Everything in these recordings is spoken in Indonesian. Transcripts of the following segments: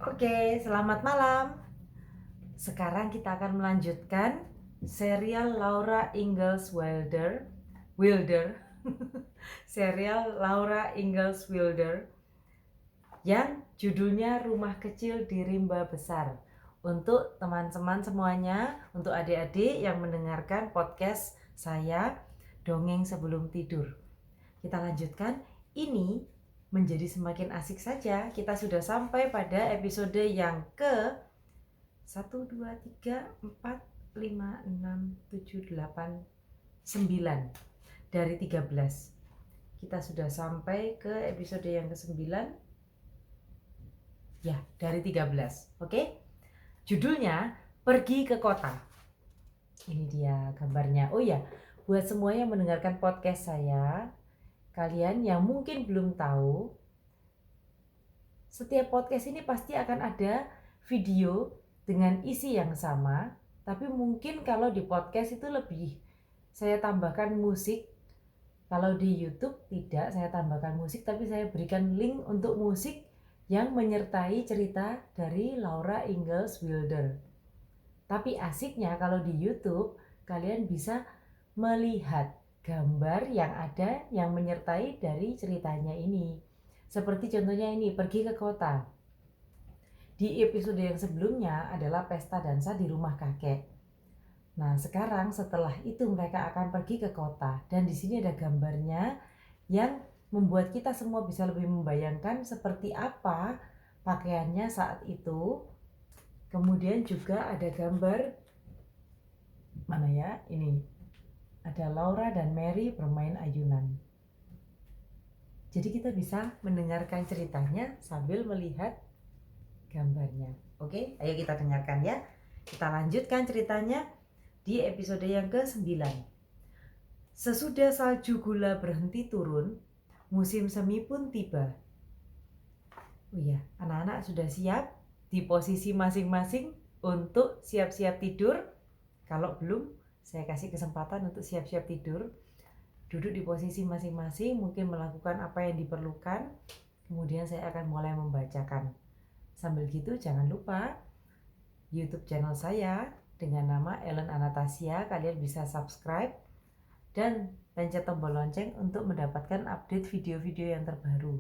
Oke, selamat malam. Sekarang kita akan melanjutkan serial Laura Ingalls Wilder, serial Laura Ingalls Wilder yang judulnya Rumah Kecil di Rimba Besar. Untuk teman-teman semuanya, untuk adik-adik yang mendengarkan podcast saya Dongeng Sebelum Tidur. Kita lanjutkan. Ini menjadi semakin asik saja. Kita sudah sampai pada episode yang ke 1, 2, 3, 4, 5, 6, 7, 8, 9 dari 13. Kita sudah sampai ke episode yang ke-9 ya, dari 13. Oke? Judulnya Pergi ke Kota. Ini dia gambarnya. Oh ya, buat semua yang mendengarkan podcast saya, kalian yang mungkin belum tahu, setiap podcast ini pasti akan ada video dengan isi yang sama, tapi mungkin kalau di podcast itu lebih saya tambahkan musik. Kalau di YouTube tidak saya tambahkan musik, tapi saya berikan link untuk musik yang menyertai cerita dari Laura Ingalls Wilder. Tapi asiknya kalau di YouTube kalian bisa melihat gambar yang ada yang menyertai dari ceritanya ini. Seperti contohnya ini, Pergi ke Kota. Di episode yang sebelumnya adalah pesta dansa di rumah kakek. Nah, sekarang setelah itu mereka akan pergi ke kota dan di sini ada gambarnya yang membuat kita semua bisa lebih membayangkan seperti apa pakaiannya saat itu. Kemudian juga ada gambar mana ya? Ini. Ada Laura dan Mary bermain ayunan. Jadi kita bisa mendengarkan ceritanya sambil melihat gambarnya. Oke, ayo kita dengarkan ya. Kita lanjutkan ceritanya di episode yang ke-9. Sesudah salju gula berhenti turun, musim semi pun tiba. Oh iya, anak-anak sudah siap di posisi masing-masing untuk siap-siap tidur? Kalau belum, saya kasih kesempatan untuk siap-siap tidur. Duduk di posisi masing-masing, mungkin melakukan apa yang diperlukan. Kemudian saya akan mulai membacakan. Sambil gitu jangan lupa YouTube channel saya dengan nama Ellen Anastasia. Kalian bisa subscribe dan pencet tombol lonceng untuk mendapatkan update video-video yang terbaru.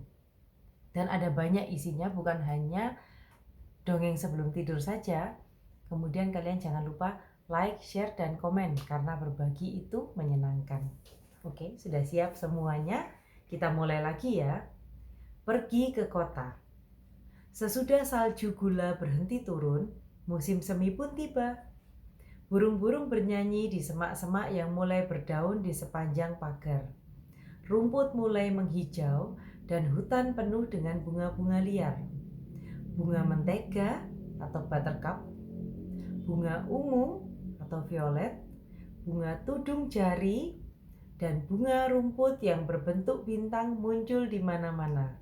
Dan ada banyak isinya, bukan hanya dongeng sebelum tidur saja. Kemudian kalian jangan lupa like, share, dan komen karena berbagi itu menyenangkan. Oke, sudah siap semuanya? Kita mulai lagi ya. Pergi ke kota. Sesudah salju gula berhenti turun, musim semi pun tiba. Burung-burung bernyanyi di semak-semak yang mulai berdaun di sepanjang pagar. Rumput mulai menghijau dan hutan penuh dengan bunga-bunga liar. Bunga mentega atau buttercup, bunga ungu atau violet, bunga tudung jari, dan bunga rumput yang berbentuk bintang muncul di mana-mana.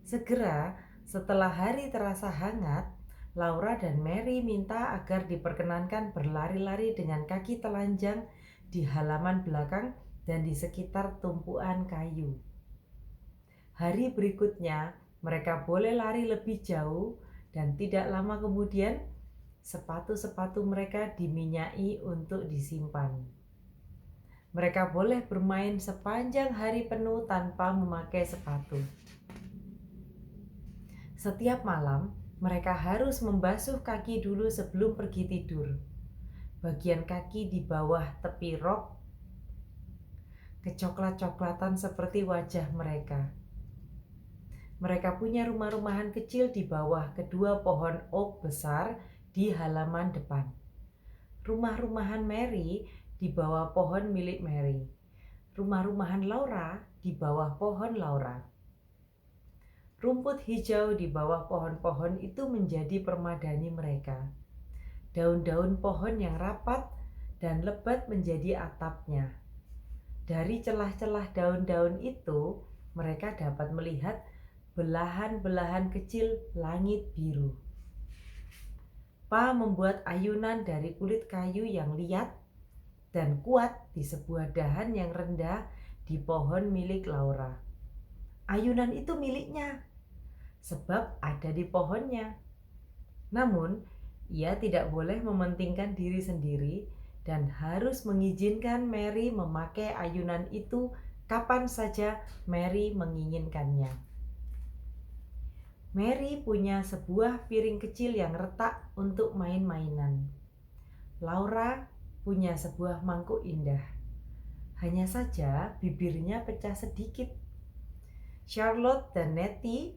Segera setelah hari terasa hangat, Laura dan Mary minta agar diperkenankan berlari-lari dengan kaki telanjang di halaman belakang dan di sekitar tumpuan kayu. Hari berikutnya, mereka boleh lari lebih jauh dan tidak lama kemudian sepatu-sepatu mereka diminyai untuk disimpan. Mereka boleh bermain sepanjang hari penuh tanpa memakai sepatu. Setiap malam, mereka harus membasuh kaki dulu sebelum pergi tidur. Bagian kaki di bawah tepi rok kecoklat-coklatan seperti wajah mereka. Mereka punya rumah-rumahan kecil di bawah kedua pohon oak besar di halaman depan. Rumah-rumahan Mary di bawah pohon milik Mary. Rumah-rumahan Laura di bawah pohon Laura. Rumput hijau di bawah pohon-pohon itu menjadi permadani mereka. Daun-daun pohon yang rapat dan lebat menjadi atapnya. Dari celah-celah daun-daun itu, mereka dapat melihat belahan-belahan kecil langit biru. Pa membuat ayunan dari kulit kayu yang liat dan kuat di sebuah dahan yang rendah di pohon milik Laura. Ayunan itu miliknya. sebab ada di pohonnya. Namun, ia tidak boleh mementingkan diri sendiri dan harus mengizinkan Mary memakai ayunan itu kapan saja Mary menginginkannya. Mary punya sebuah piring kecil yang retak untuk main-mainan. Laura punya sebuah mangkuk indah. Hanya saja bibirnya pecah sedikit. Charlotte dan Nettie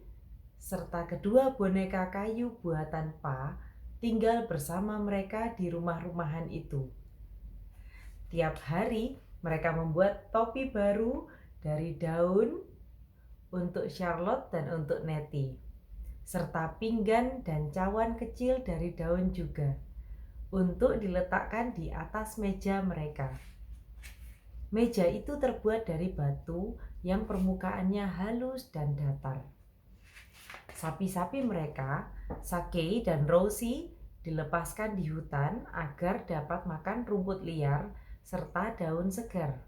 serta kedua boneka kayu buatan Pa tinggal bersama mereka di rumah-rumahan itu. Tiap hari mereka membuat topi baru dari daun untuk Charlotte dan untuk Nettie, serta pinggan dan cawan kecil dari daun juga untuk diletakkan di atas meja mereka. Meja itu terbuat dari batu yang permukaannya halus dan datar. Sapi-sapi mereka, Sake dan Rosie, dilepaskan di hutan agar dapat makan rumput liar serta daun segar.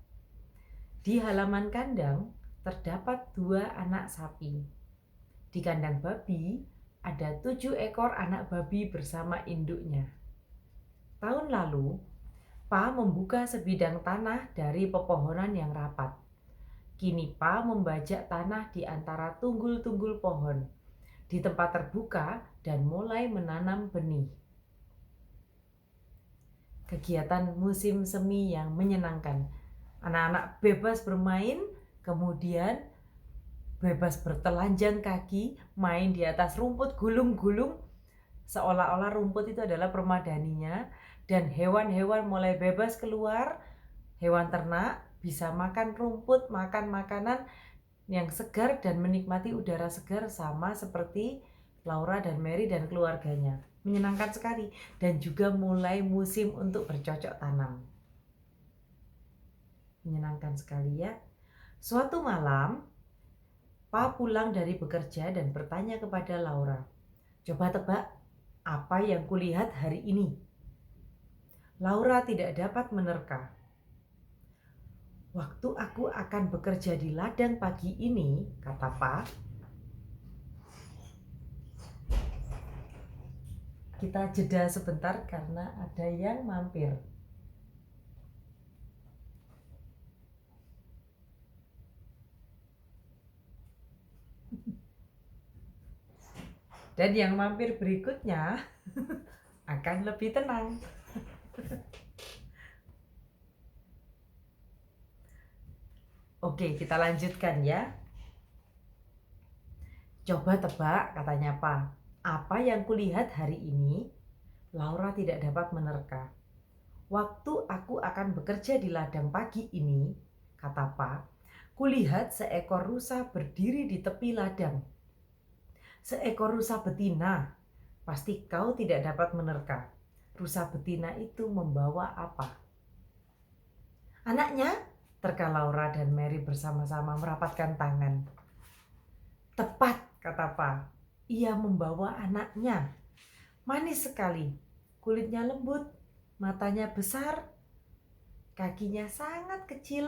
Di halaman kandang terdapat 2 anak sapi. Di kandang babi ada 7 ekor anak babi bersama induknya. Tahun lalu, Pa membuka sebidang tanah dari pepohonan yang rapat. Kini Pa membajak tanah di antara tunggul-tunggul pohon, di tempat terbuka dan mulai menanam benih. Kegiatan musim semi yang menyenangkan. Anak-anak bebas bermain, kemudian bebas bertelanjang kaki, main di atas rumput gulung-gulung, seolah-olah rumput itu adalah permadaninya, dan hewan-hewan mulai bebas keluar. Hewan ternak bisa makan rumput, makan makanan yang segar dan menikmati udara segar sama seperti Laura dan Mary dan keluarganya. Menyenangkan sekali, dan juga mulai musim untuk bercocok tanam. Menyenangkan sekali ya. Suatu malam, Pa pulang dari bekerja dan bertanya kepada Laura, "Coba tebak apa yang kulihat hari ini?" Laura tidak dapat menerka. "Waktu aku akan bekerja di ladang pagi ini," kata Pa. Kita jeda sebentar karena ada yang mampir. Dan yang mampir berikutnya akan lebih tenang. Oke, kita lanjutkan ya. "Coba tebak," katanya Pa. "Apa yang kulihat hari ini?" Laura tidak dapat menerka. "Waktu aku akan bekerja di ladang pagi ini," kata Pa, "kulihat seekor rusa berdiri di tepi ladang." Seekor rusa betina. Pasti kau tidak dapat menerka. Rusa betina itu membawa apa? "Anaknya?" terka Laura dan Mary bersama-sama merapatkan tangan. "Tepat," kata Pa. "Ia membawa anaknya. Manis sekali. Kulitnya lembut, matanya besar, kakinya sangat kecil,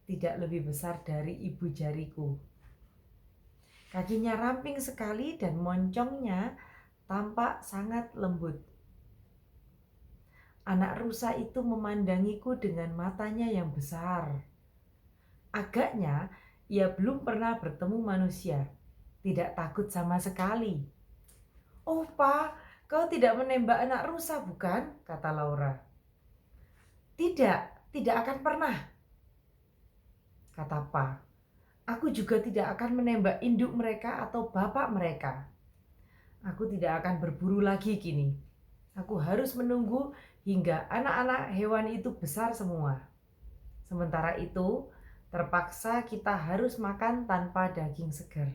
tidak lebih besar dari ibu jariku. Kakinya ramping sekali dan moncongnya tampak sangat lembut. Anak rusa itu memandangiku dengan matanya yang besar. Agaknya ia belum pernah bertemu manusia, tidak takut sama sekali." "Oh, Pa, kau tidak menembak anak rusa, bukan?" kata Laura. Tidak akan pernah," kata Pa. "Aku juga tidak akan menembak induk mereka atau bapak mereka. Aku tidak akan berburu lagi kini. Aku harus menunggu hingga anak-anak hewan itu besar semua. Sementara itu, terpaksa kita harus makan tanpa daging segar."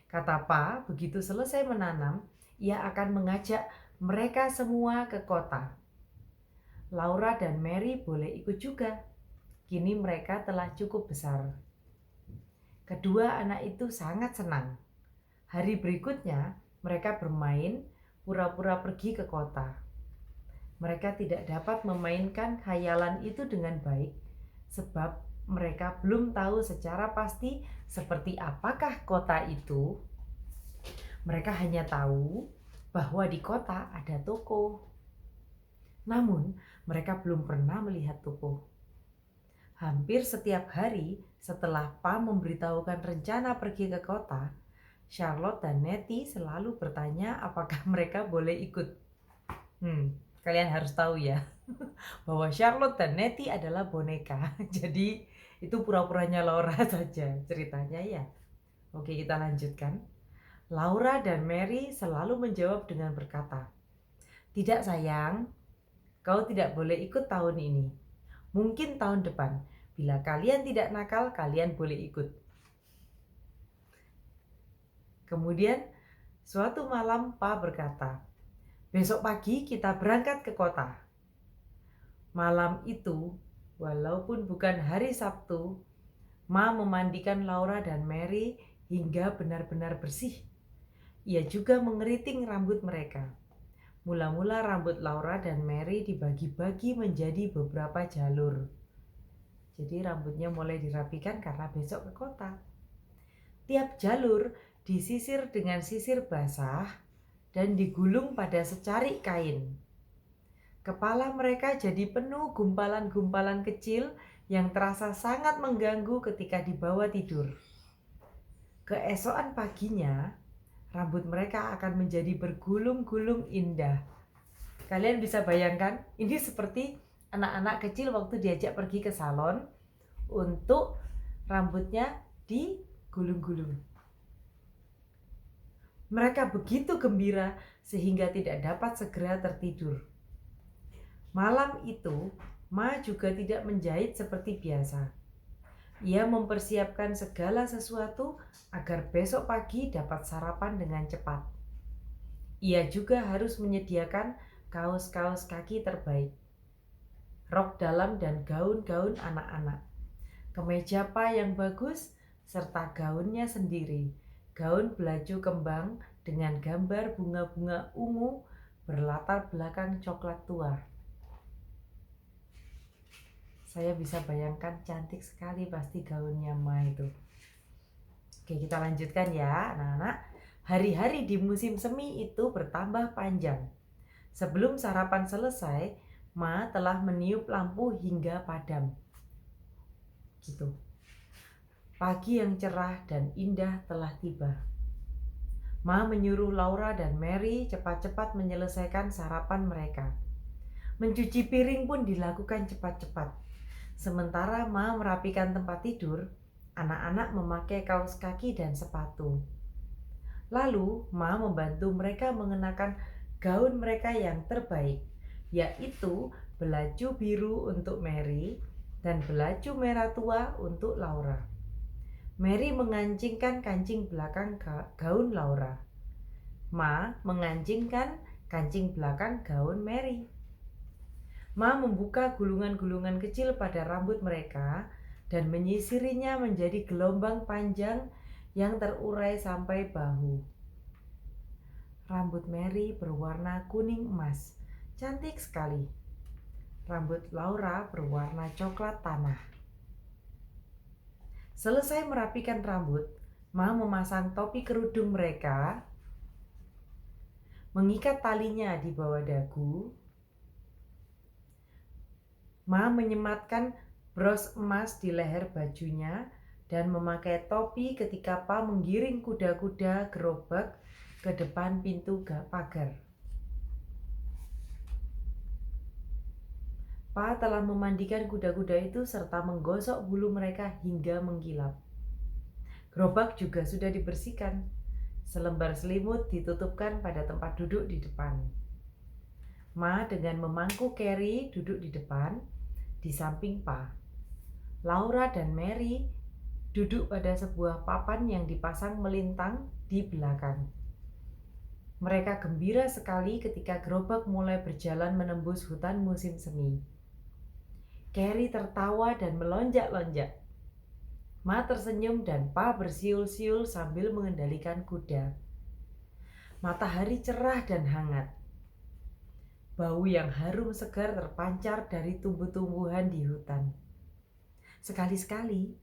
Kata Pa, begitu selesai menanam, ia akan mengajak mereka semua ke kota. Laura dan Mary boleh ikut juga. Kini mereka telah cukup besar. Kedua anak itu sangat senang. Hari berikutnya, mereka bermain pura-pura pergi ke kota. Mereka tidak dapat memainkan khayalan itu dengan baik, sebab mereka belum tahu secara pasti seperti apakah kota itu. Mereka hanya tahu bahwa di kota ada toko. Namun, mereka belum pernah melihat toko. Hampir setiap hari setelah Pa memberitahukan rencana pergi ke kota, Charlotte dan Nettie selalu bertanya apakah mereka boleh ikut. Kalian harus tahu ya, bahwa Charlotte dan Nettie adalah boneka. Jadi itu pura-puranya Laura saja ceritanya ya. Oke, kita lanjutkan. Laura dan Mary selalu menjawab dengan berkata, "Tidak sayang, kau tidak boleh ikut tahun ini. Mungkin tahun depan, bila kalian tidak nakal, kalian boleh ikut." Kemudian suatu malam Pa berkata, "Besok pagi kita berangkat ke kota." Malam itu, walaupun bukan hari Sabtu, Ma memandikan Laura dan Mary hingga benar-benar bersih. Ia juga mengeriting rambut mereka. Mula-mula rambut Laura dan Mary dibagi-bagi menjadi beberapa jalur. Jadi rambutnya mulai dirapikan karena besok ke kota. Tiap jalur disisir dengan sisir basah dan digulung pada secarik kain. Kepala mereka jadi penuh gumpalan-gumpalan kecil yang terasa sangat mengganggu ketika dibawa tidur. Keesokan paginya, rambut mereka akan menjadi bergulung-gulung indah. Kalian bisa bayangkan, ini seperti anak-anak kecil waktu diajak pergi ke salon untuk rambutnya digulung-gulung. Mereka begitu gembira sehingga tidak dapat segera tertidur. Malam itu, Ma juga tidak menjahit seperti biasa. Ia mempersiapkan segala sesuatu agar besok pagi dapat sarapan dengan cepat. Ia juga harus menyediakan kaos-kaos kaki terbaik, rok dalam dan gaun-gaun anak-anak, kemeja Pa yang bagus, serta gaunnya sendiri, gaun belaju kembang dengan gambar bunga-bunga ungu berlatar belakang coklat tua. Saya bisa bayangkan cantik sekali pasti gaunnya Ma itu. Oke, kita lanjutkan ya anak-anak. Hari-hari di musim semi itu bertambah panjang. Sebelum sarapan selesai, Ma telah meniup lampu hingga padam. Gitu. Pagi yang cerah dan indah telah tiba. Ma menyuruh Laura dan Mary cepat-cepat menyelesaikan sarapan mereka. Mencuci piring pun dilakukan cepat-cepat. Sementara Ma merapikan tempat tidur, anak-anak memakai kaos kaki dan sepatu. Lalu Ma membantu mereka mengenakan gaun mereka yang terbaik, yaitu belaju biru untuk Mary dan belaju merah tua untuk Laura. Mary mengancingkan kancing belakang gaun Laura. Ma mengancingkan kancing belakang gaun Mary. Ma membuka gulungan-gulungan kecil pada rambut mereka dan menyisirinya menjadi gelombang panjang yang terurai sampai bahu. Rambut Mary berwarna kuning emas, cantik sekali. Rambut Laura berwarna coklat tanah. Selesai merapikan rambut, Ma memasang topi kerudung mereka, mengikat talinya di bawah dagu. Ma menyematkan bros emas di leher bajunya dan memakai topi ketika Pa menggiring kuda-kuda gerobak ke depan pintu pagar. Pa telah memandikan kuda-kuda itu serta menggosok bulu mereka hingga mengkilap. Gerobak juga sudah dibersihkan. Selembar selimut ditutupkan pada tempat duduk di depan. Ma dengan memangku Carrie duduk di depan, di samping Pa. Laura dan Mary duduk pada sebuah papan yang dipasang melintang di belakang. Mereka gembira sekali ketika gerobak mulai berjalan menembus hutan musim semi. Carrie tertawa dan melonjak-lonjak. Ma tersenyum dan Pa bersiul-siul sambil mengendalikan kuda. Matahari cerah dan hangat. Bau yang harum segar terpancar dari tumbuh-tumbuhan di hutan. Sekali-sekali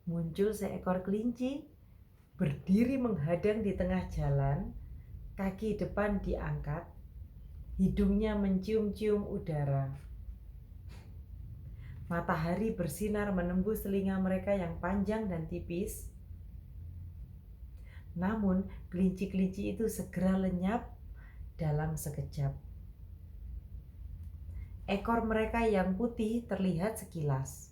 muncul seekor kelinci berdiri menghadang di tengah jalan, kaki depan diangkat, hidungnya mencium-cium udara. Matahari bersinar menembus telinga mereka yang panjang dan tipis. Namun, kelinci-kelinci itu segera lenyap dalam sekejap. Ekor mereka yang putih terlihat sekilas.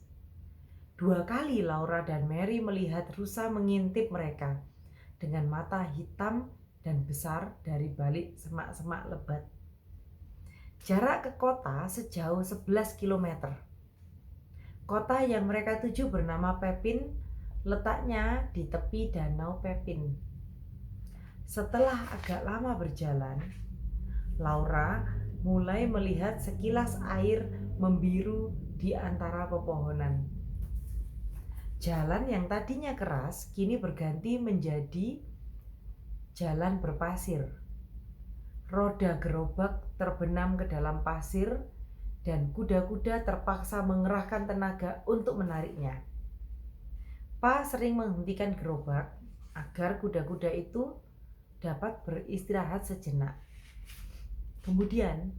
2 kali Laura dan Mary melihat rusa mengintip mereka dengan mata hitam dan besar dari balik semak-semak lebat. Jarak ke kota sejauh 11 km. Kota yang mereka tuju bernama Pepin, letaknya di tepi Danau Pepin. Setelah agak lama berjalan, Laura mulai melihat sekilas air membiru di antara pepohonan. Jalan yang tadinya keras kini berganti menjadi jalan berpasir. Roda gerobak terbenam ke dalam pasir dan kuda-kuda terpaksa mengerahkan tenaga untuk menariknya. Pa sering menghentikan gerobak agar kuda-kuda itu dapat beristirahat sejenak. Kemudian,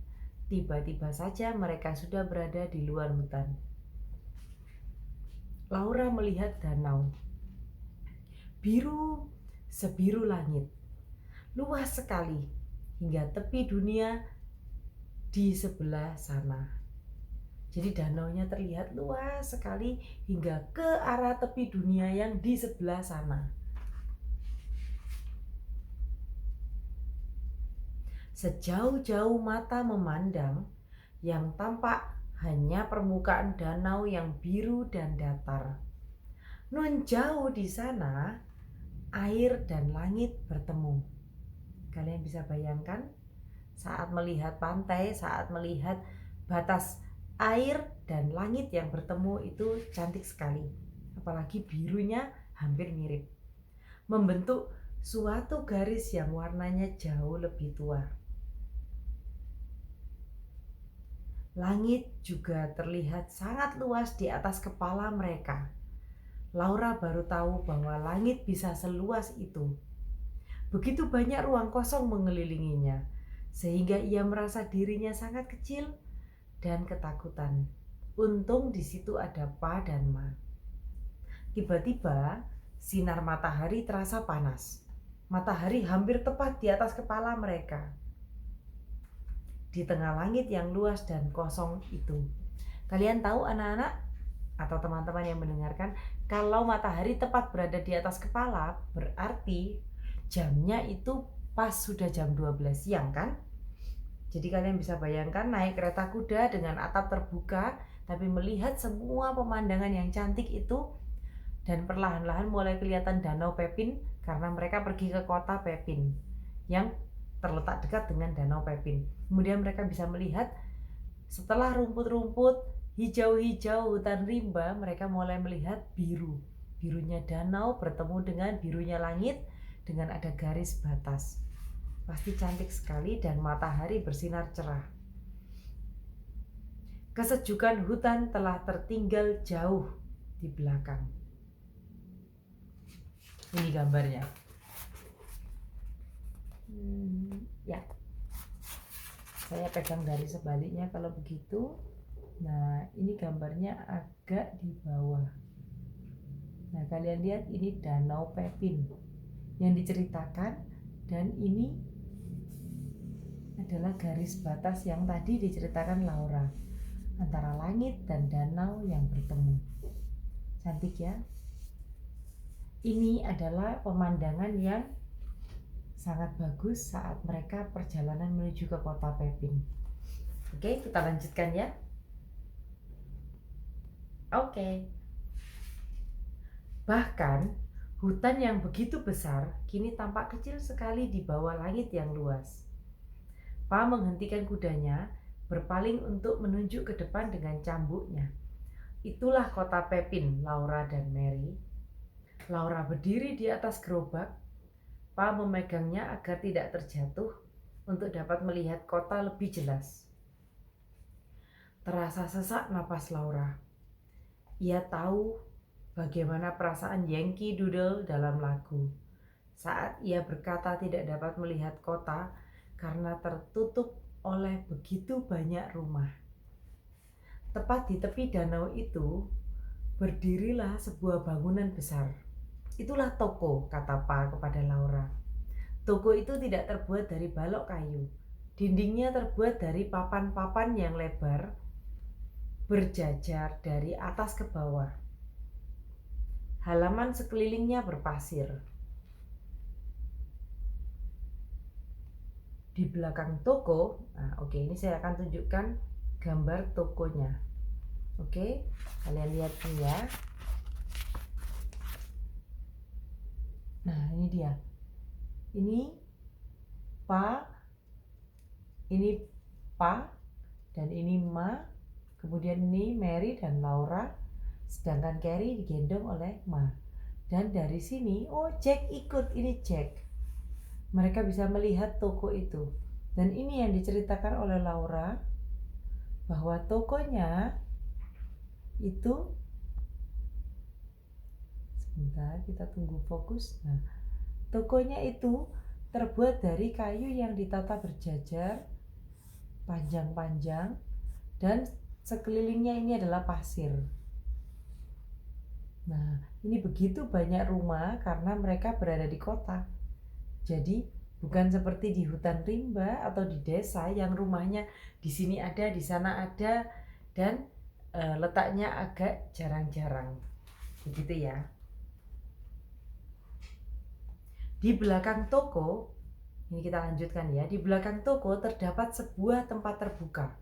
tiba-tiba saja mereka sudah berada di luar hutan. Laura melihat danau. Biru sebiru langit. Luas sekali hingga tepi dunia di sebelah sana. Jadi danaunya terlihat luas sekali hingga ke arah tepi dunia yang di sebelah sana. Sejauh-jauh mata memandang, yang tampak hanya permukaan danau yang biru dan datar. Nun jauh di sana, air dan langit bertemu. Kalian bisa bayangkan saat melihat pantai, saat melihat batas air dan langit yang bertemu itu cantik sekali. Apalagi birunya hampir mirip. Membentuk suatu garis yang warnanya jauh lebih tua. Langit juga terlihat sangat luas di atas kepala mereka. Laura baru tahu bahwa langit bisa seluas itu. Begitu banyak ruang kosong mengelilinginya, sehingga ia merasa dirinya sangat kecil dan ketakutan. Untung di situ ada Pa dan Ma. Tiba-tiba sinar matahari terasa panas. Matahari hampir tepat di atas kepala mereka. Di tengah langit yang luas dan kosong itu. Kalian tahu anak-anak atau teman-teman yang mendengarkan, kalau matahari tepat berada di atas kepala, berarti jamnya itu pas sudah jam 12 siang kan? Jadi kalian bisa bayangkan naik kereta kuda dengan atap terbuka, tapi melihat semua pemandangan yang cantik itu, dan perlahan-lahan mulai kelihatan Danau Pepin karena mereka pergi ke kota Pepin yang terletak dekat dengan Danau Pepin. Kemudian mereka bisa melihat setelah rumput-rumput hijau-hijau hutan rimba, mereka mulai melihat biru. Birunya danau bertemu dengan birunya langit dengan ada garis batas. Pasti cantik sekali dan matahari bersinar cerah. Kesejukan hutan telah tertinggal jauh di belakang. Ini gambarnya. Ya, saya pegang dari sebaliknya kalau begitu. Nah, ini gambarnya agak di bawah. Nah, kalian lihat ini Danau Pepin yang diceritakan, dan ini adalah garis batas yang tadi diceritakan Laura antara langit dan danau yang bertemu. Cantik ya? Ini adalah pemandangan yang sangat bagus saat mereka perjalanan menuju ke kota Pepin. Oke, kita lanjutkan ya. Oke. Bahkan hutan yang begitu besar kini tampak kecil sekali di bawah langit yang luas. Pa menghentikan kudanya, berpaling untuk menunjuk ke depan dengan cambuknya. Itulah kota Pepin, Laura dan Mary. Laura berdiri di atas gerobak. Pa memegangnya agar tidak terjatuh untuk dapat melihat kota lebih jelas. Terasa sesak napas Laura. Ia tahu bagaimana perasaan Yankee Doodle dalam lagu. Saat ia berkata tidak dapat melihat kota karena tertutup oleh begitu banyak rumah. Tepat di tepi danau itu, berdirilah sebuah bangunan besar. Itulah toko, kata Pa kepada Laura. Toko itu tidak terbuat dari balok kayu. Dindingnya terbuat dari papan-papan yang lebar, berjajar dari atas ke bawah. Halaman sekelilingnya berpasir. Di belakang toko, ini saya akan tunjukkan gambar tokonya. Oke, kalian lihat nih ya. Nah, ini dia. Ini Pa, dan ini Ma. Kemudian ini Mary dan Laura. Sedangkan Carrie digendong oleh Ma. Dan dari sini, Jack ikut. Ini Jack. Mereka bisa melihat toko itu. Dan ini yang diceritakan oleh Laura, bahwa tokonya itu, sebentar kita tunggu fokus. Nah, tokonya itu terbuat dari kayu yang ditata berjajar, panjang-panjang, dan sekelilingnya ini adalah pasir. Nah, ini begitu banyak rumah karena mereka berada di kota. Jadi bukan seperti di hutan rimba atau di desa yang rumahnya di sini ada, di sana ada, dan letaknya agak jarang-jarang. Begitu ya. Di belakang toko, ini kita lanjutkan ya. Di belakang toko terdapat sebuah tempat terbuka,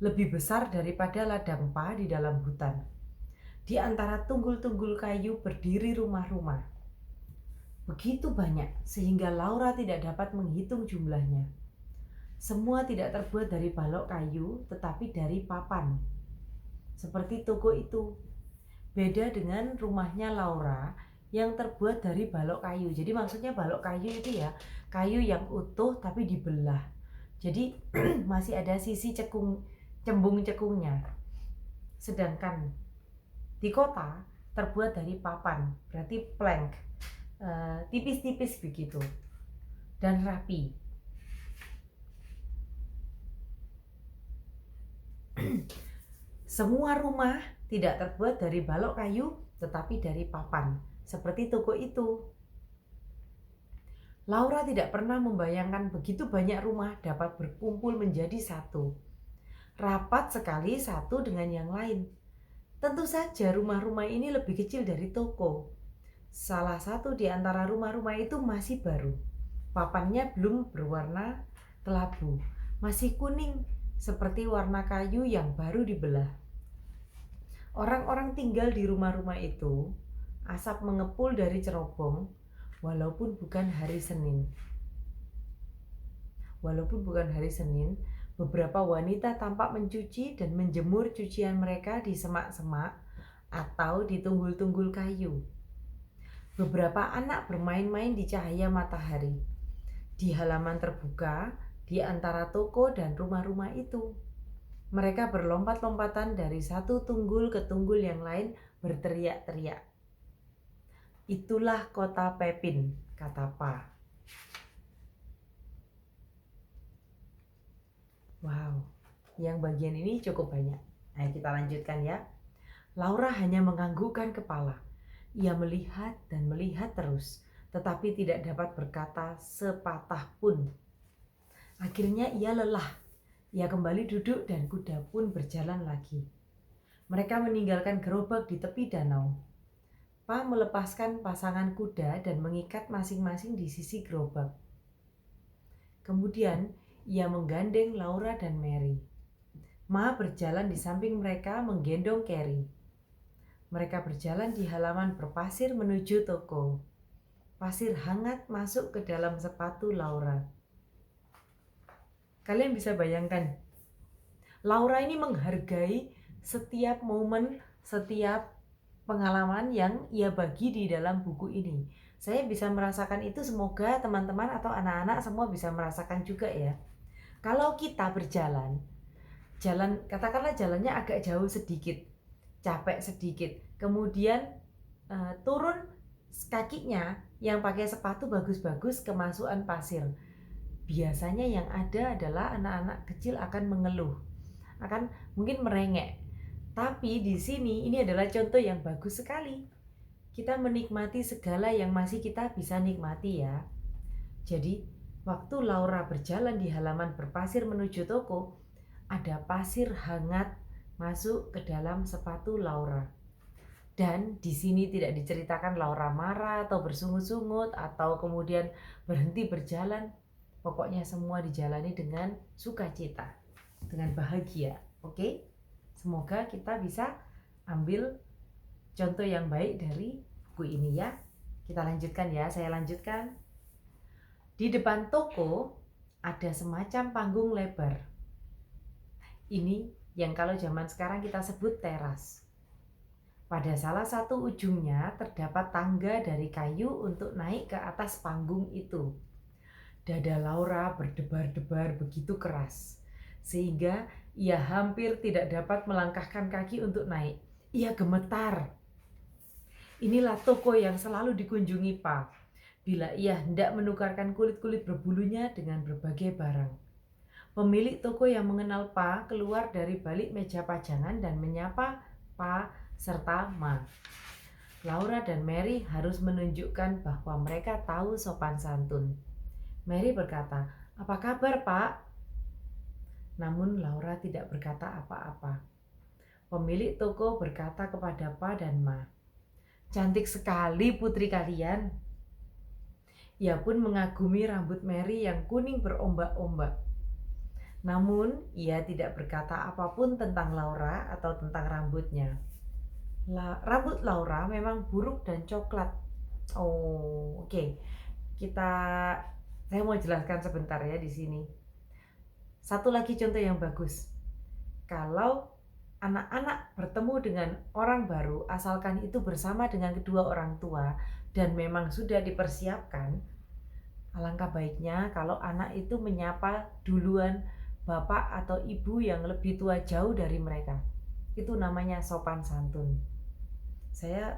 lebih besar daripada ladang Pa di dalam hutan. Di antara tunggul-tunggul kayu berdiri rumah-rumah. Begitu banyak sehingga Laura tidak dapat menghitung jumlahnya. Semua tidak terbuat dari balok kayu, tetapi dari papan. Seperti toko itu. Beda dengan rumahnya Laura yang terbuat dari balok kayu. Jadi maksudnya balok kayu itu ya, kayu yang utuh tapi dibelah. Jadi masih ada sisi cembung-cekungnya. Sedangkan di kota terbuat dari papan, berarti plank, tipis-tipis begitu dan rapi. Semua rumah tidak terbuat dari balok kayu, tetapi dari papan, seperti toko itu. Laura tidak pernah membayangkan begitu banyak rumah dapat berkumpul menjadi satu. Rapat sekali satu dengan yang lain. Tentu saja rumah-rumah ini lebih kecil dari toko. Salah satu di antara rumah-rumah itu masih baru. Papannya belum berwarna kelabu, masih kuning seperti warna kayu yang baru dibelah. Orang-orang tinggal di rumah-rumah itu. Asap mengepul dari cerobong, walaupun bukan hari Senin. Beberapa wanita tampak mencuci dan menjemur cucian mereka di semak-semak atau di tunggul-tunggul kayu. Beberapa anak bermain-main di cahaya matahari, di halaman terbuka, di antara toko dan rumah-rumah itu. Mereka berlompat-lompatan dari satu tunggul ke tunggul yang lain, berteriak-teriak. Itulah kota Pepin, kata Pa. Wow, yang bagian ini cukup banyak. Ayo kita lanjutkan ya. Laura hanya menganggukkan kepala. Ia melihat dan melihat terus, tetapi tidak dapat berkata sepatah pun. Akhirnya ia lelah. Ia kembali duduk dan kuda pun berjalan lagi. Mereka meninggalkan gerobak di tepi danau. Pa melepaskan pasangan kuda dan mengikat masing-masing di sisi gerobak. Kemudian ia menggandeng Laura dan Mary. Ma berjalan di samping mereka menggendong Carrie. Mereka berjalan di halaman berpasir menuju toko. Pasir hangat masuk ke dalam sepatu Laura. Kalian bisa bayangkan, Laura ini menghargai setiap momen, setiap pengalaman yang ia bagi di dalam buku ini. Saya bisa merasakan itu, semoga teman-teman atau anak-anak semua bisa merasakan juga ya. Kalau kita berjalan, katakanlah jalannya agak jauh sedikit. capek sedikit, kemudian turun kakinya yang pakai sepatu bagus-bagus kemasukan pasir. Biasanya yang ada adalah anak-anak kecil akan mengeluh, akan mungkin merengek. Tapi di sini ini adalah contoh yang bagus sekali. Kita menikmati segala yang masih kita bisa nikmati ya. Jadi waktu Laura berjalan di halaman berpasir menuju toko, ada pasir hangat masuk ke dalam sepatu Laura. Dan di sini tidak diceritakan Laura marah atau bersungut-sungut atau kemudian berhenti berjalan. Pokoknya semua dijalani dengan sukacita, dengan bahagia. Oke? Semoga kita bisa ambil contoh yang baik dari buku ini ya. Kita lanjutkan ya, saya lanjutkan. Di depan toko ada semacam panggung lebar. Ini yang kalau zaman sekarang kita sebut teras. Pada salah satu ujungnya terdapat tangga dari kayu untuk naik ke atas panggung itu. Dada Laura berdebar-debar begitu keras, sehingga ia hampir tidak dapat melangkahkan kaki untuk naik. Ia gemetar. Inilah toko yang selalu dikunjungi Pa, bila ia hendak menukarkan kulit-kulit berbulunya dengan berbagai barang. Pemilik toko yang mengenal Pa keluar dari balik meja pajangan dan menyapa Pa serta Ma. Laura dan Mary harus menunjukkan bahwa mereka tahu sopan santun. Mary berkata, "Apa kabar, Pak?" Namun Laura tidak berkata apa-apa. Pemilik toko berkata kepada Pa dan Ma, "Cantik sekali putri kalian." Ia pun mengagumi rambut Mary yang kuning berombak-ombak. Namun ia tidak berkata apapun tentang Laura atau tentang rambutnya. Rambut Laura memang buruk dan coklat. Oh, oke. Saya mau jelaskan sebentar ya di sini. Satu lagi contoh yang bagus. Kalau anak-anak bertemu dengan orang baru, asalkan itu bersama dengan kedua orang tua dan memang sudah dipersiapkan, alangkah baiknya kalau anak itu menyapa duluan bapak atau ibu yang lebih tua jauh dari mereka. Itu namanya sopan santun. Saya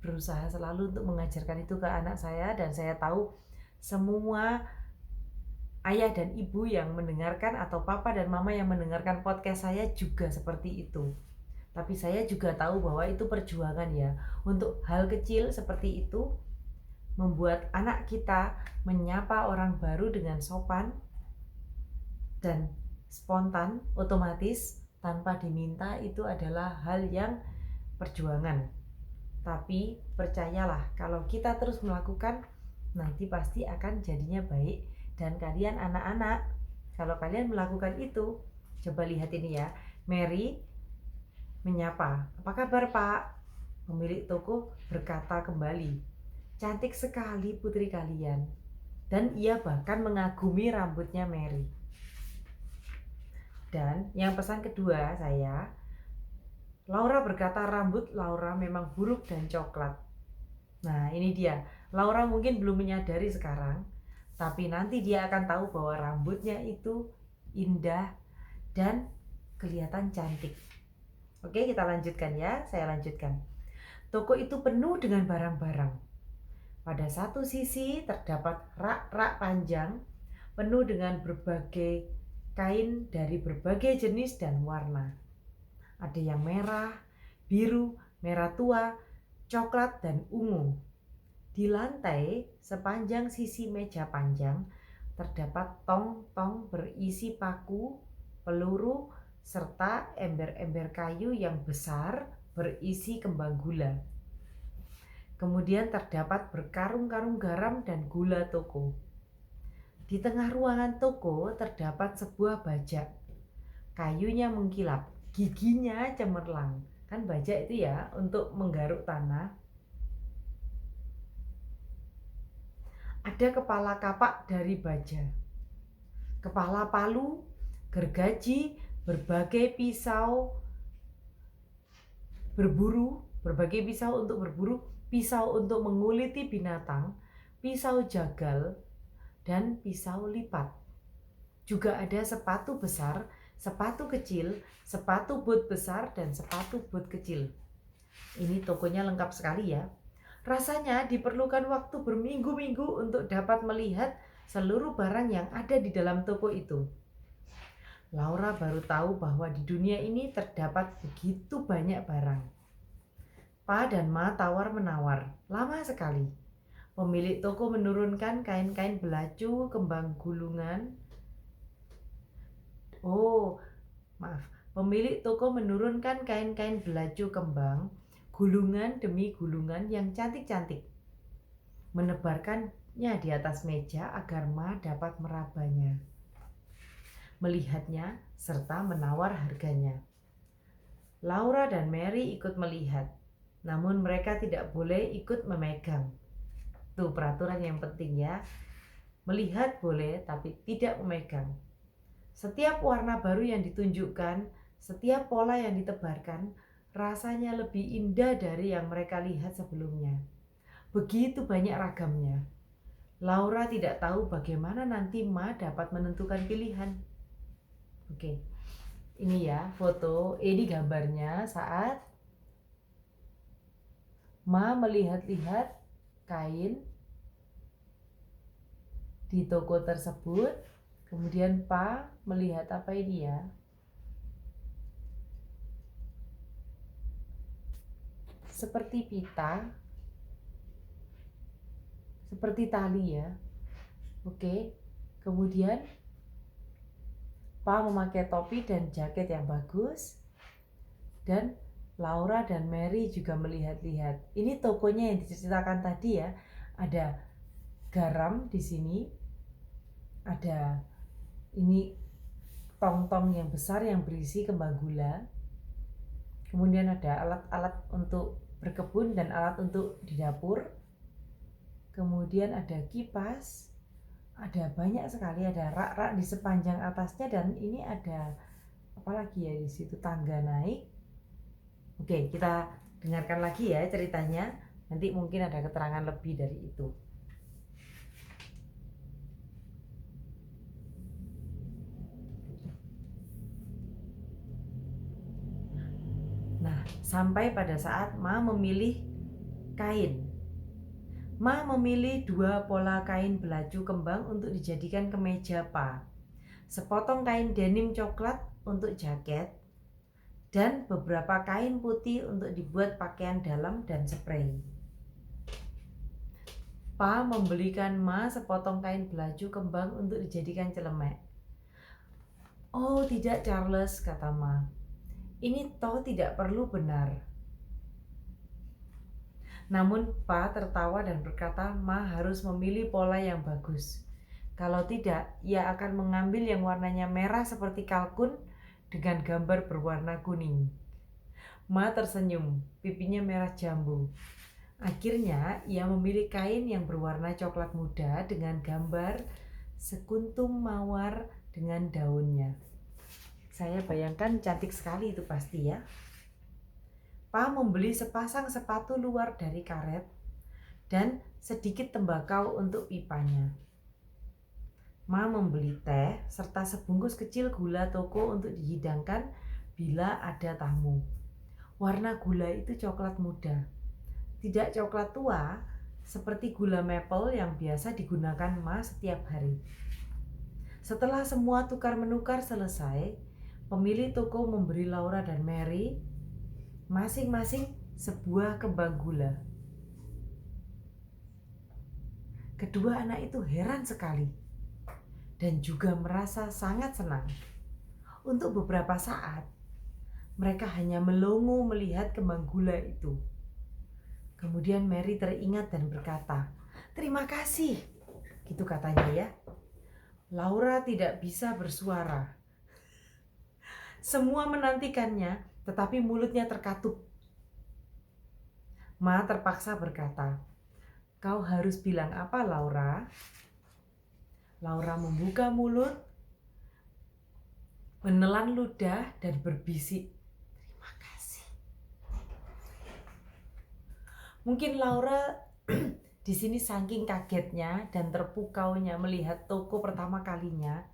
berusaha selalu untuk mengajarkan itu ke anak saya, dan saya tahu semua ayah dan ibu yang mendengarkan atau papa dan mama yang mendengarkan podcast saya juga seperti itu. Tapi saya juga tahu bahwa itu perjuangan ya. Untuk hal kecil seperti itu, membuat anak kita menyapa orang baru dengan sopan dan spontan, otomatis tanpa diminta, itu adalah hal yang perjuangan. Tapi percayalah, kalau kita terus melakukan, nanti pasti akan jadinya baik. Dan kalian anak-anak, kalau kalian melakukan itu, coba lihat ini ya. Mary menyapa, "Apa kabar, Pak?" Pemilik toko berkata kembali, "Cantik sekali putri kalian." Dan ia bahkan mengagumi rambutnya Mary. Dan yang pesan kedua saya, Laura berkata rambut Laura memang buruk dan coklat. Nah, ini dia. Laura mungkin belum menyadari sekarang, tapi nanti dia akan tahu bahwa rambutnya itu indah dan kelihatan cantik. Oke, kita lanjutkan ya. Saya lanjutkan. Toko itu penuh dengan barang-barang. Pada satu sisi terdapat rak-rak panjang penuh dengan berbagai kain dari berbagai jenis dan warna. Ada yang merah, biru, merah tua, coklat, dan ungu. Di lantai sepanjang sisi meja panjang terdapat tong-tong berisi paku, peluru, serta ember-ember kayu yang besar berisi kembang gula. Kemudian terdapat berkarung-karung garam dan gula toko. Di tengah ruangan toko terdapat sebuah bajak. Kayunya mengkilap, giginya cemerlang. Kan bajak itu ya untuk menggaruk tanah. Ada kepala kapak dari baja, kepala palu, gergaji, berbagai pisau untuk berburu, pisau untuk menguliti binatang, pisau jagal, dan pisau lipat. Juga ada sepatu besar, sepatu kecil, sepatu boot besar, dan sepatu boot kecil. Ini tokonya lengkap sekali ya. Rasanya diperlukan waktu berminggu-minggu untuk dapat melihat seluruh barang yang ada di dalam toko itu. Laura baru tahu bahwa di dunia ini terdapat begitu banyak barang. Pa dan Ma tawar-menawar, lama sekali. Pemilik toko menurunkan kain-kain belacu kembang gulungan. Pemilik toko menurunkan kain-kain belacu kembang gulungan demi gulungan yang cantik-cantik, menebarkannya di atas meja agar Ma dapat merabanya, melihatnya, serta menawar harganya. Laura dan Mary ikut melihat, namun mereka tidak boleh ikut memegang. Tuh peraturan yang penting ya. Melihat boleh, tapi tidak memegang. Setiap warna baru yang ditunjukkan, setiap pola yang ditebarkan, rasanya lebih indah dari yang mereka lihat sebelumnya. Begitu banyak ragamnya. Laura tidak tahu bagaimana nanti Ma dapat menentukan pilihan. Oke, ini ya foto, ini gambarnya saat Ma melihat-lihat kain di toko tersebut. Kemudian Pa melihat apa ini ya? Seperti pita, seperti tali ya. Oke. Kemudian Pa memakai topi dan jaket yang bagus. Dan Laura dan Mary juga melihat-lihat. Ini tokonya yang diceritakan tadi ya. Ada garam di sini. Ada ini tong-tong yang besar yang berisi kembang gula. Kemudian ada alat-alat untuk berkebun dan alat untuk di dapur. Kemudian ada kipas. Ada banyak sekali, ada rak-rak di sepanjang atasnya, dan ini ada apa lagi ya di situ, tangga naik. Oke, kita dengarkan lagi ya ceritanya. Nanti mungkin ada keterangan lebih dari itu. Nah, sampai pada saat Ma memilih kain. Ma memilih 2 pola kain belacu kembang untuk dijadikan kemeja Pa. Sepotong kain denim coklat untuk jaket, dan beberapa kain putih untuk dibuat pakaian dalam dan spray. Pa membelikan Ma sepotong kain belacu kembang untuk dijadikan celemek. Oh tidak Charles, kata Ma. Ini toh tidak perlu benar. Namun Pa tertawa dan berkata Ma harus memilih pola yang bagus. Kalau tidak, ia akan mengambil yang warnanya merah seperti kalkun dengan gambar berwarna kuning. Ma tersenyum, pipinya merah jambu. Akhirnya ia memilih kain yang berwarna coklat muda dengan gambar sekuntum mawar dengan daunnya. Saya bayangkan cantik sekali itu pasti ya. Pa membeli sepasang sepatu luar dari karet dan sedikit tembakau untuk pipanya. Ma membeli teh serta sebungkus kecil gula toko untuk dihidangkan bila ada tamu. Warna gula itu coklat muda, tidak coklat tua seperti gula maple yang biasa digunakan Ma setiap hari. Setelah semua tukar-menukar selesai, pemilik toko memberi Laura dan Mary masing-masing sebuah kembang gula. Kedua anak itu heran sekali dan juga merasa sangat senang. Untuk beberapa saat, mereka hanya melongo melihat kembang gula itu. Kemudian Mary teringat dan berkata, "Terima kasih," gitu katanya ya. Laura tidak bisa bersuara. Semua menantikannya, tetapi mulutnya terkatup. Ma terpaksa berkata, "Kau harus bilang apa, Laura?" Laura membuka mulut, menelan ludah dan berbisik, "Terima kasih." Mungkin Laura di sini saking kagetnya dan terpukaunya melihat toko pertama kalinya,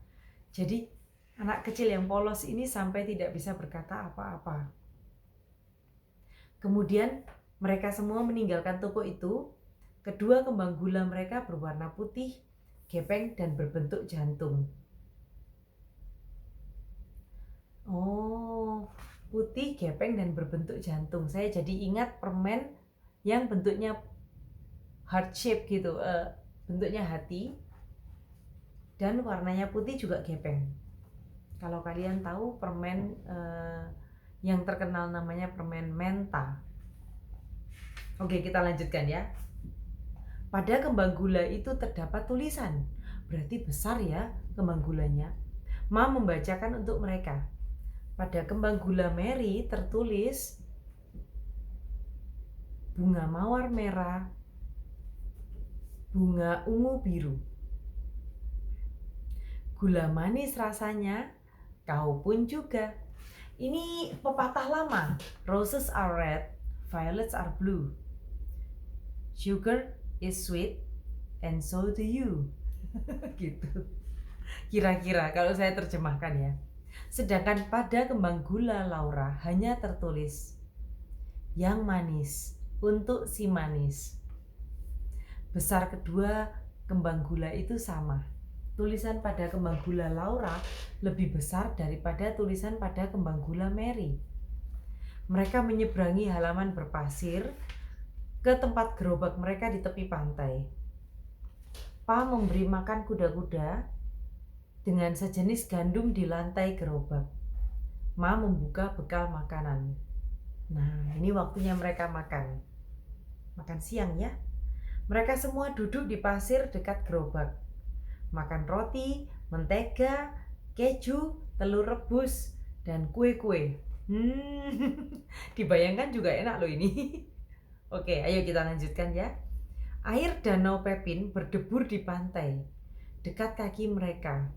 jadi anak kecil yang polos ini sampai tidak bisa berkata apa-apa. Kemudian mereka semua meninggalkan toko itu. Kedua kembang gula mereka berwarna putih, gepeng, dan berbentuk jantung. Oh, putih, gepeng, dan berbentuk jantung. Saya jadi ingat permen yang bentuknya heart shape gitu, bentuknya hati, dan warnanya putih juga gepeng. Kalau kalian tahu permen yang terkenal namanya permen menta. Oke, kita lanjutkan ya. Pada kembang gula itu terdapat tulisan, berarti besar ya kembang gulanya. Ma membacakan untuk mereka. Pada kembang gula Mary tertulis bunga mawar merah, bunga ungu biru. Gula manis rasanya, kau pun juga. Ini pepatah lama. Roses are red, violets are blue. Sugar is sweet, and so do you. Gitu. Kira-kira kalau saya terjemahkan ya. Sedangkan pada kembang gula Laura hanya tertulis yang manis untuk si manis. Besar kedua kembang gula itu sama. Tulisan pada kembang gula Laura lebih besar daripada tulisan pada kembang gula Mary. Mereka menyeberangi halaman berpasir ke tempat gerobak mereka di tepi pantai. Pa memberi makan kuda-kuda dengan sejenis gandum di lantai gerobak. Ma membuka bekal makanan. Nah, ini waktunya mereka makan. Makan siang ya. Mereka semua duduk di pasir dekat gerobak. Makan roti, mentega, keju, telur rebus, dan kue-kue. Dibayangkan juga enak loh ini. Oke, ayo kita lanjutkan ya. Air danau Pepin berdebur di pantai, dekat kaki mereka.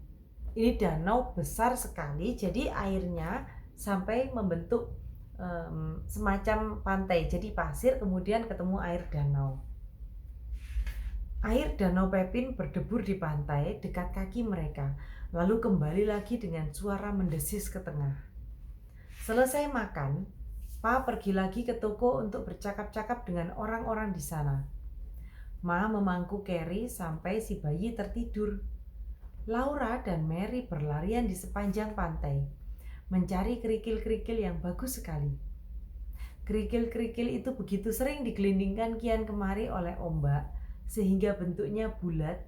Ini danau besar sekali, jadi airnya sampai membentuk semacam pantai. Jadi pasir, kemudian ketemu air danau. Air danau Pepin berdebur di pantai, dekat kaki mereka, lalu kembali lagi dengan suara mendesis ke tengah. Selesai makan, Pa pergi lagi ke toko untuk bercakap-cakap dengan orang-orang di sana. Ma memangku Carrie sampai si bayi tertidur. Laura dan Mary berlarian di sepanjang pantai, mencari kerikil-kerikil yang bagus sekali. Kerikil-kerikil itu begitu sering digelindingkan kian kemari oleh ombak, sehingga bentuknya bulat,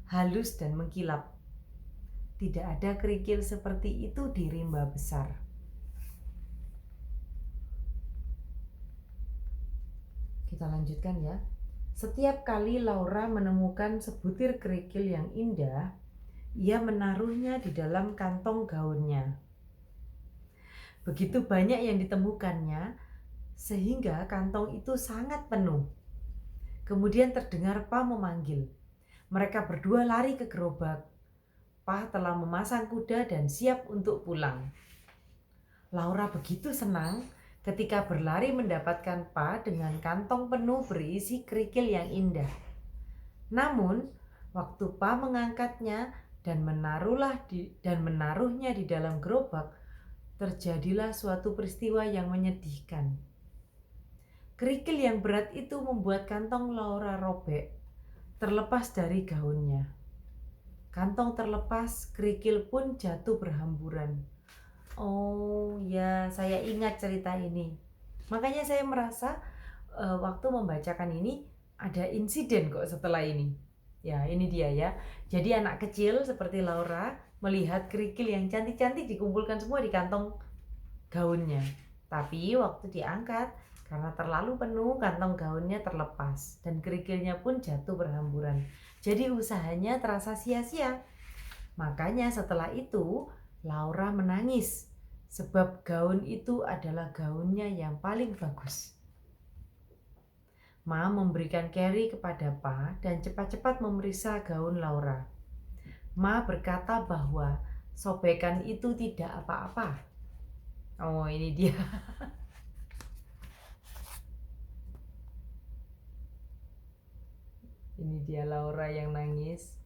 halus, dan mengkilap. Tidak ada kerikil seperti itu di rimba besar. Kita lanjutkan ya. Setiap kali Laura menemukan sebutir kerikil yang indah, ia menaruhnya di dalam kantong gaunnya. Begitu banyak yang ditemukannya, sehingga kantong itu sangat penuh. Kemudian terdengar Pa memanggil. Mereka berdua lari ke gerobak. Pa telah memasang kuda dan siap untuk pulang. Laura begitu senang ketika berlari mendapatkan Pa dengan kantong penuh berisi kerikil yang indah. Namun, waktu Pa mengangkatnya dan menaruhnya di dalam gerobak, terjadilah suatu peristiwa yang menyedihkan. Kerikil yang berat itu membuat kantong Laura robek, terlepas dari gaunnya. Kantong terlepas, kerikil pun jatuh berhamburan. Oh ya, saya ingat cerita ini. Makanya saya merasa waktu membacakan ini ada insiden kok setelah ini. Ya, ini dia ya. Jadi anak kecil seperti Laura melihat kerikil yang cantik-cantik dikumpulkan semua di kantong gaunnya. Tapi waktu diangkat, karena terlalu penuh, kantong gaunnya terlepas dan kerikilnya pun jatuh berhamburan. Jadi usahanya terasa sia-sia. Makanya setelah itu Laura menangis sebab gaun itu adalah gaunnya yang paling bagus. Ma memberikan Carrie kepada Pa dan cepat-cepat memeriksa gaun Laura. Ma berkata bahwa sobekan itu tidak apa-apa. Oh, ini dia. Ini dia Laura yang nangis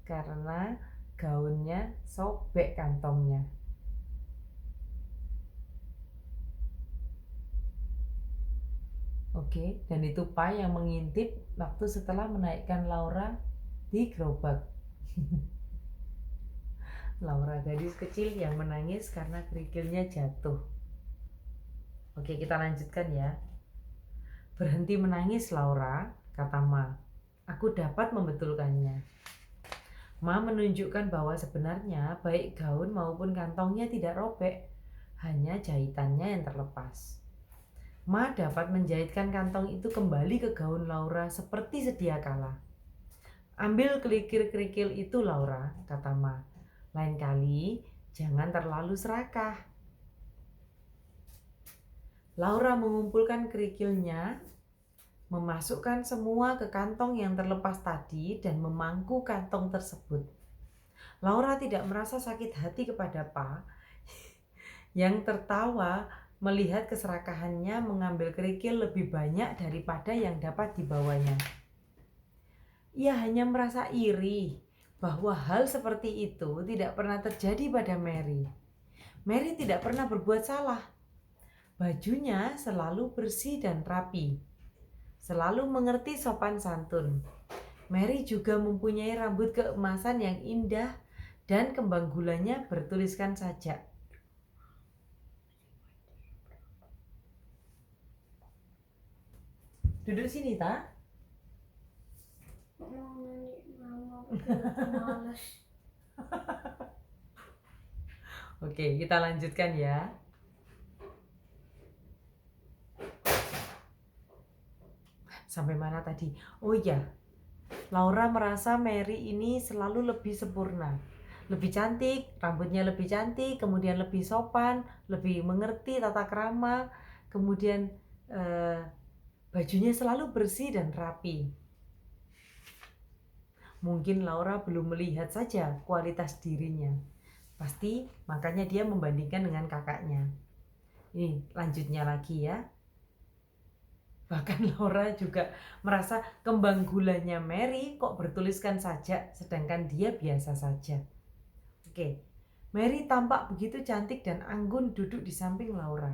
karena gaunnya sobek kantongnya. Oke, dan itu Pa yang mengintip waktu setelah menaikkan Laura di gerobak. Laura gadis kecil yang menangis karena kerikilnya jatuh. Oke, kita lanjutkan ya. Berhenti menangis Laura, kata Ma. Aku dapat membetulkannya. Ma menunjukkan bahwa sebenarnya baik gaun maupun kantongnya tidak robek, hanya jahitannya yang terlepas. Ma dapat menjahitkan kantong itu kembali ke gaun Laura seperti sedia kala. Ambil kerikil-kerikil itu Laura, kata Ma. Lain kali jangan terlalu serakah. Laura mengumpulkan kerikilnya, memasukkan semua ke kantong yang terlepas tadi dan memangku kantong tersebut. Laura tidak merasa sakit hati kepada Pa yang tertawa melihat keserakahannya mengambil kerikil lebih banyak daripada yang dapat dibawanya. Ia hanya merasa iri bahwa hal seperti itu tidak pernah terjadi pada Mary. Mary tidak pernah berbuat salah. Bajunya selalu bersih dan rapi, selalu mengerti sopan santun. Mary juga mempunyai rambut keemasan yang indah dan kembang gulanya bertuliskan sajak. Duduk sini, Ta. Oke, kita lanjutkan ya. Sampai mana tadi? Oh iya, Laura merasa Mary ini selalu lebih sempurna, lebih cantik, rambutnya lebih cantik, kemudian lebih sopan, lebih mengerti tata krama, kemudian bajunya selalu bersih dan rapi. Mungkin Laura belum melihat saja kualitas dirinya. Pasti makanya dia membandingkan dengan kakaknya. Ini lanjutnya lagi ya. Bahkan Laura juga merasa kembang gulanya Mary kok bertuliskan sajak, sedangkan dia biasa saja. Oke, Mary tampak begitu cantik dan anggun duduk di samping Laura.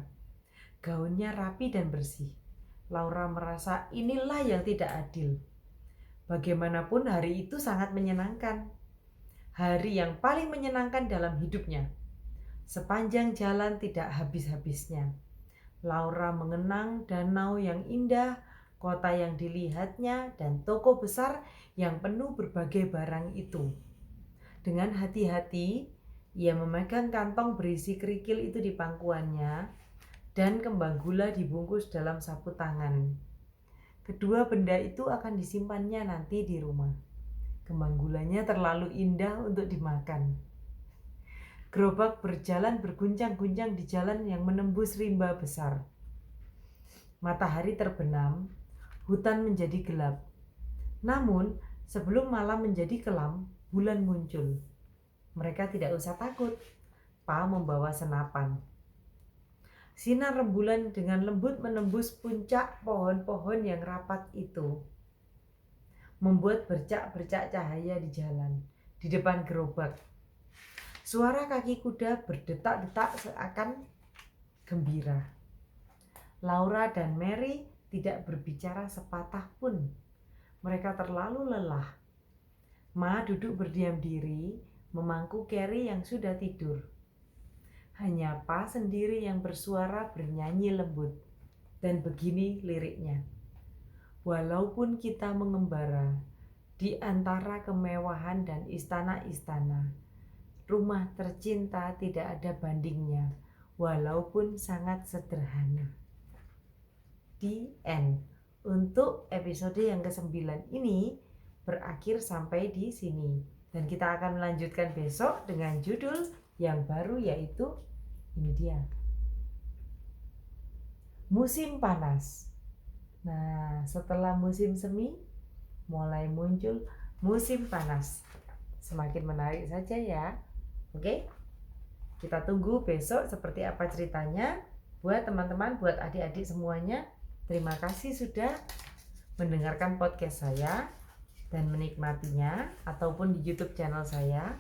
Gaunnya rapi dan bersih. Laura merasa inilah yang tidak adil. Bagaimanapun hari itu sangat menyenangkan. Hari yang paling menyenangkan dalam hidupnya. Sepanjang jalan tidak habis-habisnya. Laura mengenang danau yang indah, kota yang dilihatnya, dan toko besar yang penuh berbagai barang itu. Dengan hati-hati, ia memegang kantong berisi kerikil itu di pangkuannya, dan kembang gula dibungkus dalam sapu tangan. Kedua benda itu akan disimpannya nanti di rumah. Kembang gulanya terlalu indah untuk dimakan. Gerobak berjalan berguncang-guncang di jalan yang menembus rimba besar. Matahari terbenam, hutan menjadi gelap. Namun, sebelum malam menjadi kelam, bulan muncul. Mereka tidak usah takut. Pa membawa senapan. Sinar rembulan dengan lembut menembus puncak pohon-pohon yang rapat itu, membuat bercak-bercak cahaya di jalan, di depan gerobak. Suara kaki kuda berdetak-detak seakan gembira. Laura dan Mary tidak berbicara sepatah pun. Mereka terlalu lelah. Ma duduk berdiam diri, memangku Carrie yang sudah tidur. Hanya Pa sendiri yang bersuara bernyanyi lembut. Dan begini liriknya. Walaupun kita mengembara di antara kemewahan dan istana-istana, rumah tercinta tidak ada bandingnya, walaupun sangat sederhana. The end. Untuk episode yang ke-9 ini berakhir sampai di sini. Dan kita akan melanjutkan besok dengan judul yang baru, yaitu ini dia. Musim panas. Nah, setelah musim semi, mulai muncul musim panas. Semakin menarik saja ya. Oke? Kita tunggu besok seperti apa ceritanya. Buat teman-teman, buat adik-adik semuanya, terima kasih sudah mendengarkan podcast saya dan menikmatinya, ataupun di YouTube channel saya.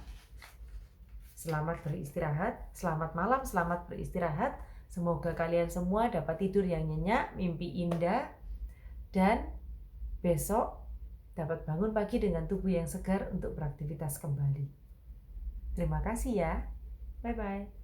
Selamat beristirahat, selamat malam, selamat beristirahat. Semoga kalian semua dapat tidur yang nyenyak, mimpi indah, dan besok dapat bangun pagi dengan tubuh yang segar untuk beraktivitas kembali. Terima kasih ya. Bye-bye.